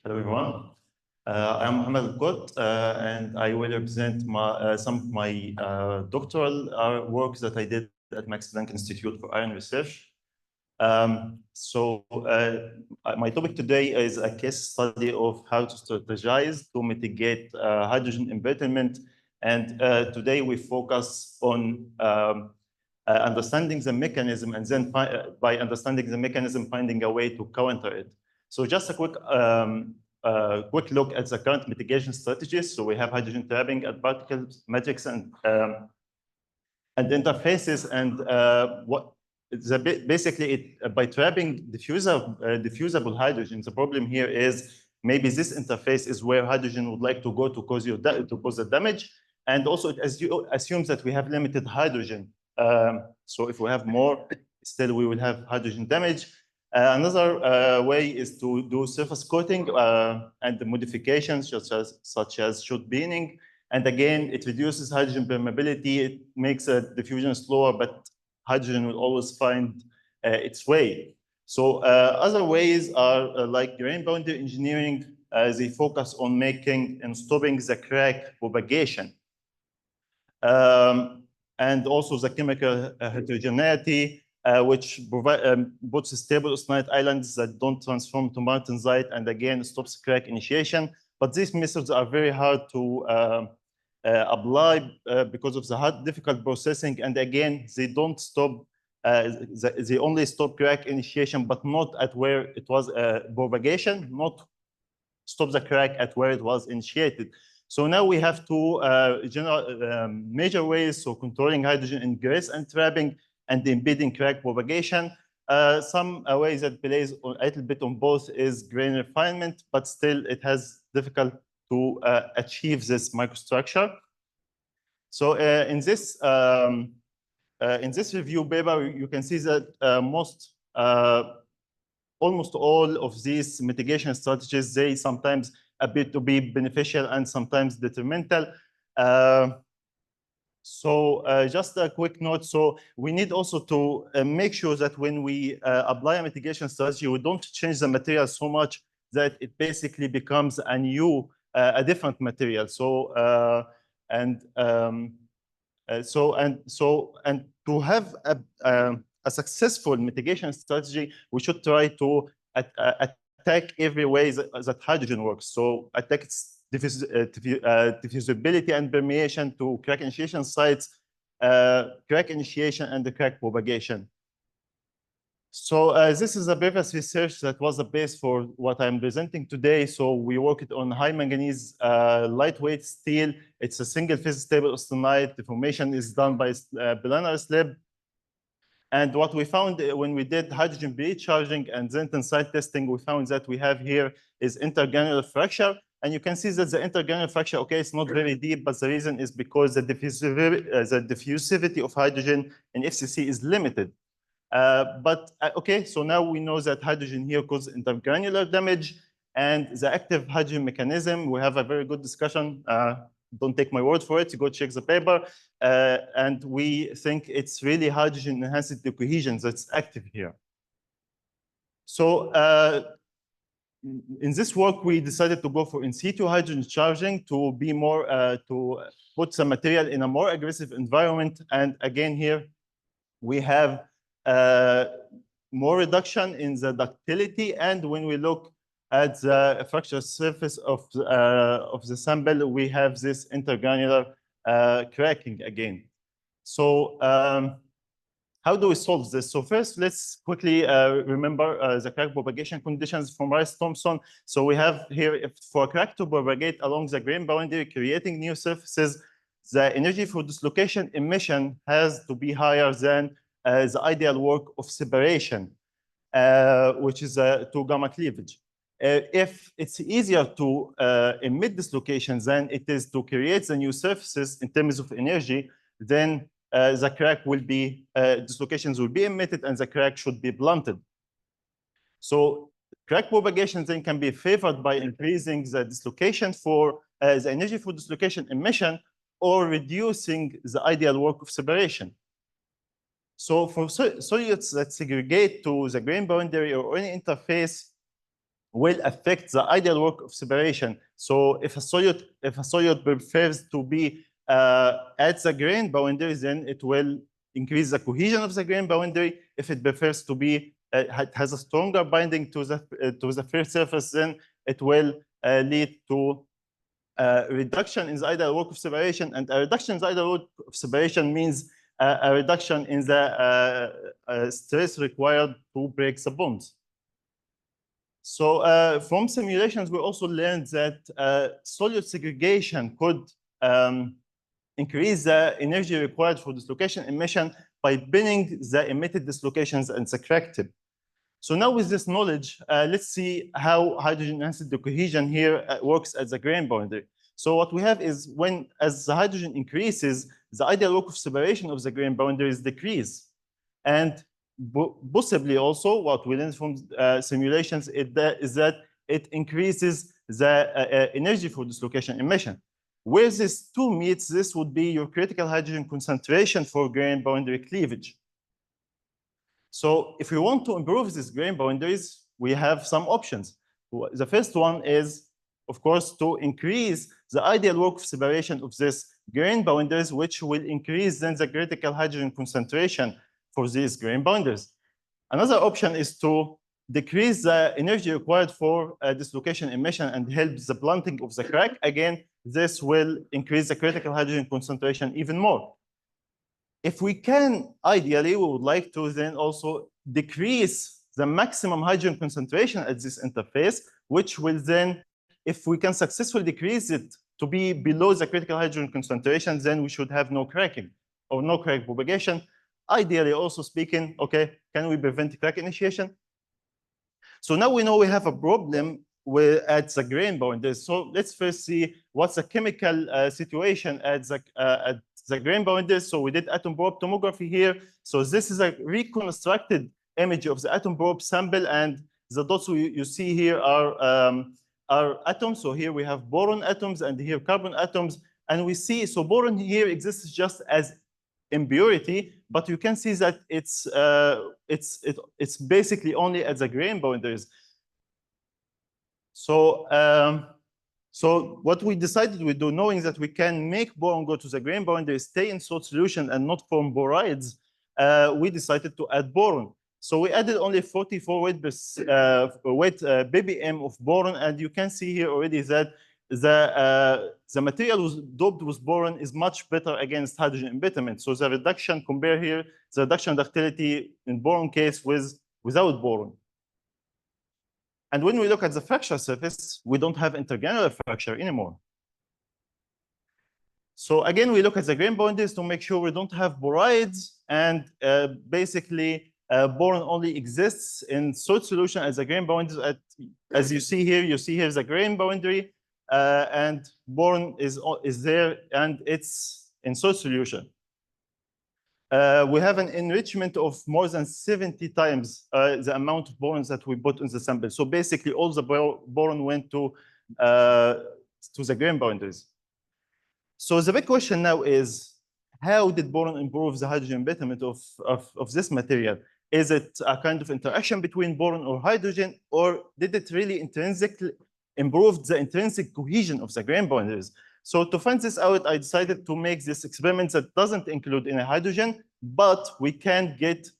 Hello, everyone. I'm Mohamed Elkot, and I will represent some of my doctoral work that I did at Max Planck Institute for Iron Research. My topic today is a case study of how to strategize to mitigate hydrogen embrittlement. And today we focus on understanding the mechanism, and then by understanding the mechanism, finding a way to counter it. So just a quick look at the current mitigation strategies. So we have hydrogen trapping and particle matrix and interfaces, and basically by trapping diffusible hydrogen. The problem here is maybe this interface is where hydrogen would like to go to cause the damage, and also it assumes that we have limited hydrogen. So if we have more, still we will have hydrogen damage. Another way is to do surface coating and the modifications such as shoot beaning. And again, it reduces hydrogen permeability. It makes diffusion slower, but hydrogen will always find its way. So other ways are like grain boundary engineering. They focus on making and stopping the crack propagation. And also the chemical heterogeneity, which puts stable austenite islands that don't transform to martensite, and again stops crack initiation. But these methods are very hard to apply because of the difficult processing, and again they don't stop. They only stop crack initiation, but not at where it was propagation, not stop the crack at where it was initiated. So now we have two major ways, so controlling hydrogen ingress and trapping and impeding crack propagation. Some ways that plays a little bit on both is grain refinement, but still it has difficult to achieve this microstructure. So in this review paper, you can see that almost all of these mitigation strategies, they sometimes appear to be beneficial and sometimes detrimental. Just a quick note. So we need also to make sure that when we apply a mitigation strategy, we don't change the material so much that it basically becomes a different material. So to have a successful mitigation strategy, we should try to attack every way that hydrogen works. So attack its diffusibility and permeation to crack initiation sites, crack initiation, and the crack propagation. So this is a previous research that was the base for what I'm presenting today. So we worked on high manganese lightweight steel. It's a single phase stable austenite. The formation is done by planar slab. And what we found when we did hydrogen recharging and then tensile testing, we found that we have here is intergranular fracture. And you can see that the intergranular fracture, okay, it's not very deep, but the reason is because the diffusivity of hydrogen in FCC is limited. Okay, so now we know that hydrogen here causes intergranular damage, and the active hydrogen mechanism, we have a very good discussion. Don't take my word for it, you go check the paper. And we think it's really hydrogen enhanced cohesion that's active here. So in this work, we decided to go for in situ hydrogen charging to be more, to put some material in a more aggressive environment. And again, here we have more reduction in the ductility. And when we look at the fracture surface of the sample, we have this intergranular cracking again. So how do we solve this? So first, let's quickly remember the crack propagation conditions from Rice-Thompson. So we have here, for a crack to propagate along the grain boundary, creating new surfaces, the energy for dislocation emission has to be higher than the ideal work of separation, which is 2 gamma cleavage. If it's easier to emit dislocations than it is to create the new surfaces in terms of energy, then the crack will be, dislocations will be emitted and the crack should be blunted. So crack propagation then can be favored by increasing the dislocation for the energy for dislocation emission or reducing the ideal work of separation. So for solutes that segregate to the grain boundary or any interface, will affect the ideal work of separation. So if a solute prefers to be at the grain boundary, then it will increase the cohesion of the grain boundary. If it prefers to be has a stronger binding to the free surface, then it will lead to reduction in the ideal work of separation. And a reduction in the ideal work of separation means a reduction in the stress required to break the bonds. So from simulations, we also learned that solute segregation could increase the energy required for dislocation emission by binning the emitted dislocations and the crack tip. So now with this knowledge, let's see how hydrogen-enhanced cohesion here works at the grain boundary. So what we have is as the hydrogen increases, the ideal work of separation of the grain boundaries decrease. And possibly also what we learned from simulations is that it increases the energy for dislocation emission. Where this two meets, this would be your critical hydrogen concentration for grain boundary cleavage. So if we want to improve these grain boundaries, we have some options. The first one is, of course, to increase the ideal work of separation of these grain boundaries, which will increase then the critical hydrogen concentration for these grain boundaries. Another option is to decrease the energy required for dislocation emission and help the blunting of the crack. Again, this will increase the critical hydrogen concentration even more. If we can, ideally, we would like to then also decrease the maximum hydrogen concentration at this interface, which will then, if we can successfully decrease it to be below the critical hydrogen concentration, then we should have no cracking or no crack propagation. Ideally, also speaking, okay, can we prevent crack initiation? So now we know we have a problem at the grain boundaries. So let's first see what's the chemical situation at the grain boundaries. So we did atom probe tomography here. So this is a reconstructed image of the atom probe sample, and the dots you see here are atoms. So here we have boron atoms and here carbon atoms, and we see so boron here exists just as impurity, but you can see that it's basically only at the grain boundaries. So so what we decided we do, knowing that we can make boron go to the grain boundary, stay in salt solution and not form borides, we decided to add boron. So we added only 44 weight ppm of boron, and you can see here already that the material was doped with boron is much better against hydrogen embrittlement. So the reduction, compare here, the reduction ductility in boron case without boron. And when we look at the fracture surface, we don't have intergranular fracture anymore. So again, we look at the grain boundaries to make sure we don't have borides, and basically boron only exists in salt solution as a grain boundary. As you see here the grain boundary, and boron is there, and it's in salt solution. We have an enrichment of more than 70 times the amount of boron that we put in the sample. So basically, all the boron went to the grain boundaries. So the big question now is, how did boron improve the hydrogen embrittlement of this material? Is it a kind of interaction between boron or hydrogen, or did it really intrinsically improve the intrinsic cohesion of the grain boundaries? So to find this out, I decided to make this experiment that doesn't include any hydrogen, but we can get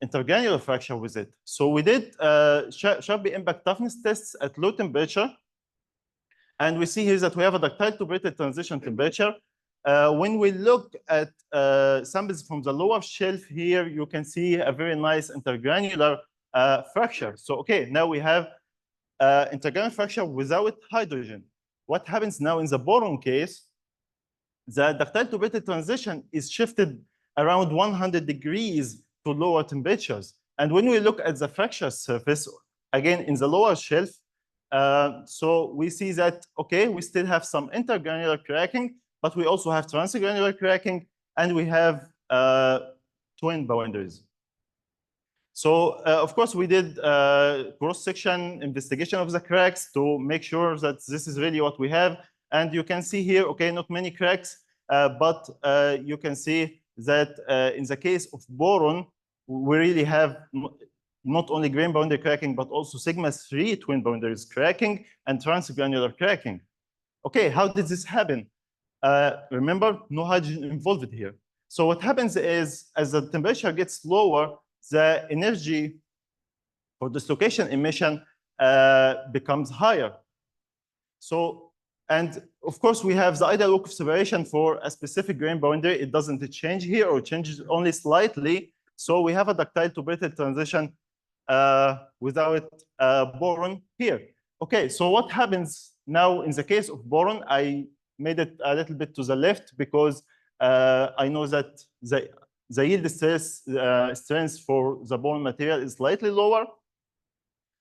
intergranular fracture with it. So we did Raabe impact toughness tests at low temperature. And we see here that we have a ductile to brittle transition temperature. When we look at samples from the lower shelf here, you can see a very nice intergranular fracture. So, okay, now we have intergranular fracture without hydrogen. What happens now in the boron case, the ductile to brittle transition is shifted around 100 degrees to lower temperatures. And when we look at the fracture surface, again, in the lower shelf, so we see that, okay, we still have some intergranular cracking, but we also have transgranular cracking, and we have twin boundaries. So, of course, we did cross-section investigation of the cracks to make sure that this is really what we have. And you can see here, okay, not many cracks, but you can see that in the case of boron, we really have not only grain boundary cracking, but also sigma-3 twin boundaries cracking and transgranular cracking. Okay, how did this happen? Remember, no hydrogen involved here. So what happens is, as the temperature gets lower, the energy for dislocation emission becomes higher. So, and of course, we have the ideal walk of separation for a specific grain boundary. It doesn't change here or changes only slightly. So we have a ductile to brittle transition without boron here. Okay, so what happens now in the case of boron? I made it a little bit to the left because I know that the yield stress strength for the boron material is slightly lower.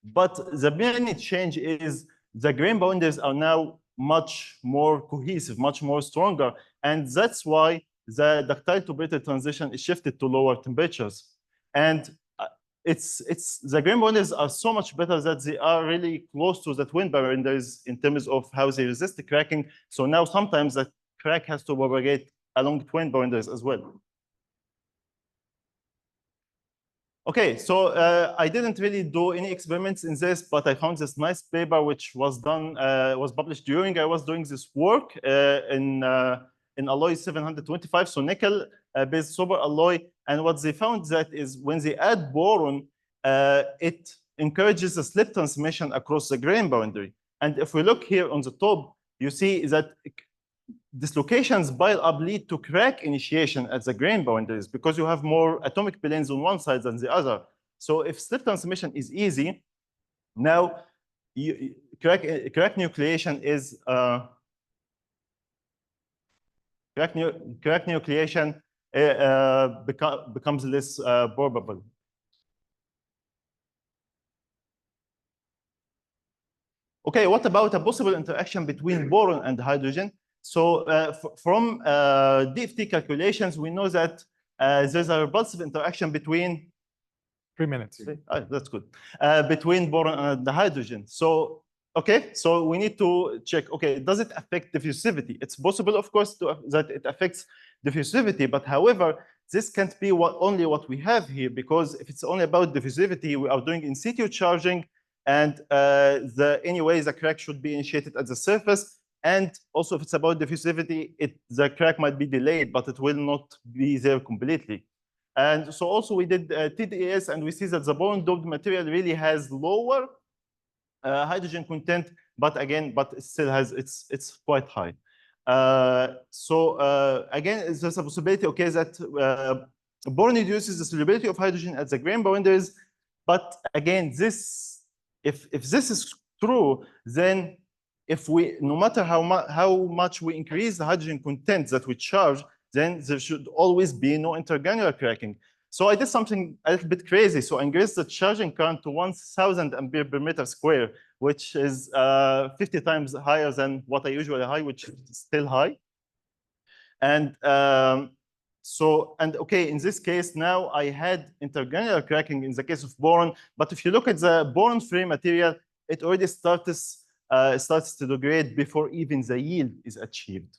But the main change is the grain boundaries are now much more cohesive, much more stronger. And that's why the ductile to brittle transition is shifted to lower temperatures. And the grain boundaries are so much better that they are really close to the twin boundaries in terms of how they resist the cracking. So now sometimes the crack has to propagate along twin boundaries as well. Okay, so I didn't really do any experiments in this, but I found this nice paper which was done, was published during I was doing this work in alloy 725, so nickel-based super alloy. And what they found that is when they add boron, it encourages a slip transmission across the grain boundary. And if we look here on the top, you see that dislocations pile up lead to crack initiation at the grain boundaries because you have more atomic planes on one side than the other. So if slip transmission is easy, now crack nucleation is crack nucleation becomes less probable. Okay, what about a possible interaction between boron and hydrogen? So from DFT calculations, we know that there's a repulsive interaction between 3 minutes. That's good. Between boron and the hydrogen. So, okay, so we need to check, okay, does it affect diffusivity? It's possible, of course, that it affects diffusivity, but however, this can't be only what we have here, because if it's only about diffusivity, we are doing in situ charging, and anyway, the crack should be initiated at the surface. And also, if it's about diffusivity, the crack might be delayed, but it will not be there completely. And so also we did TDS, and we see that the boron-doped material really has lower hydrogen content, but again, it still has, it's quite high. Again, there's a possibility, okay, that boron reduces the solubility of hydrogen at the grain boundaries. But again, if this is true, then no matter how much we increase the hydrogen content that we charge, then there should always be no intergranular cracking. So I did something a little bit crazy. So I increased the charging current to 1,000 ampere per meter square, which is 50 times higher than what I usually have, which is still high. And okay, in this case, now I had intergranular cracking in the case of boron. But if you look at the boron-free material, it already starts to degrade before even the yield is achieved.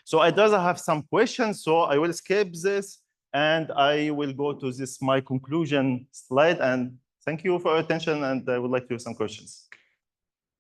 So I'd rather have some questions, so I will skip this and I will go to my conclusion slide. And thank you for your attention, and I would like to have some questions.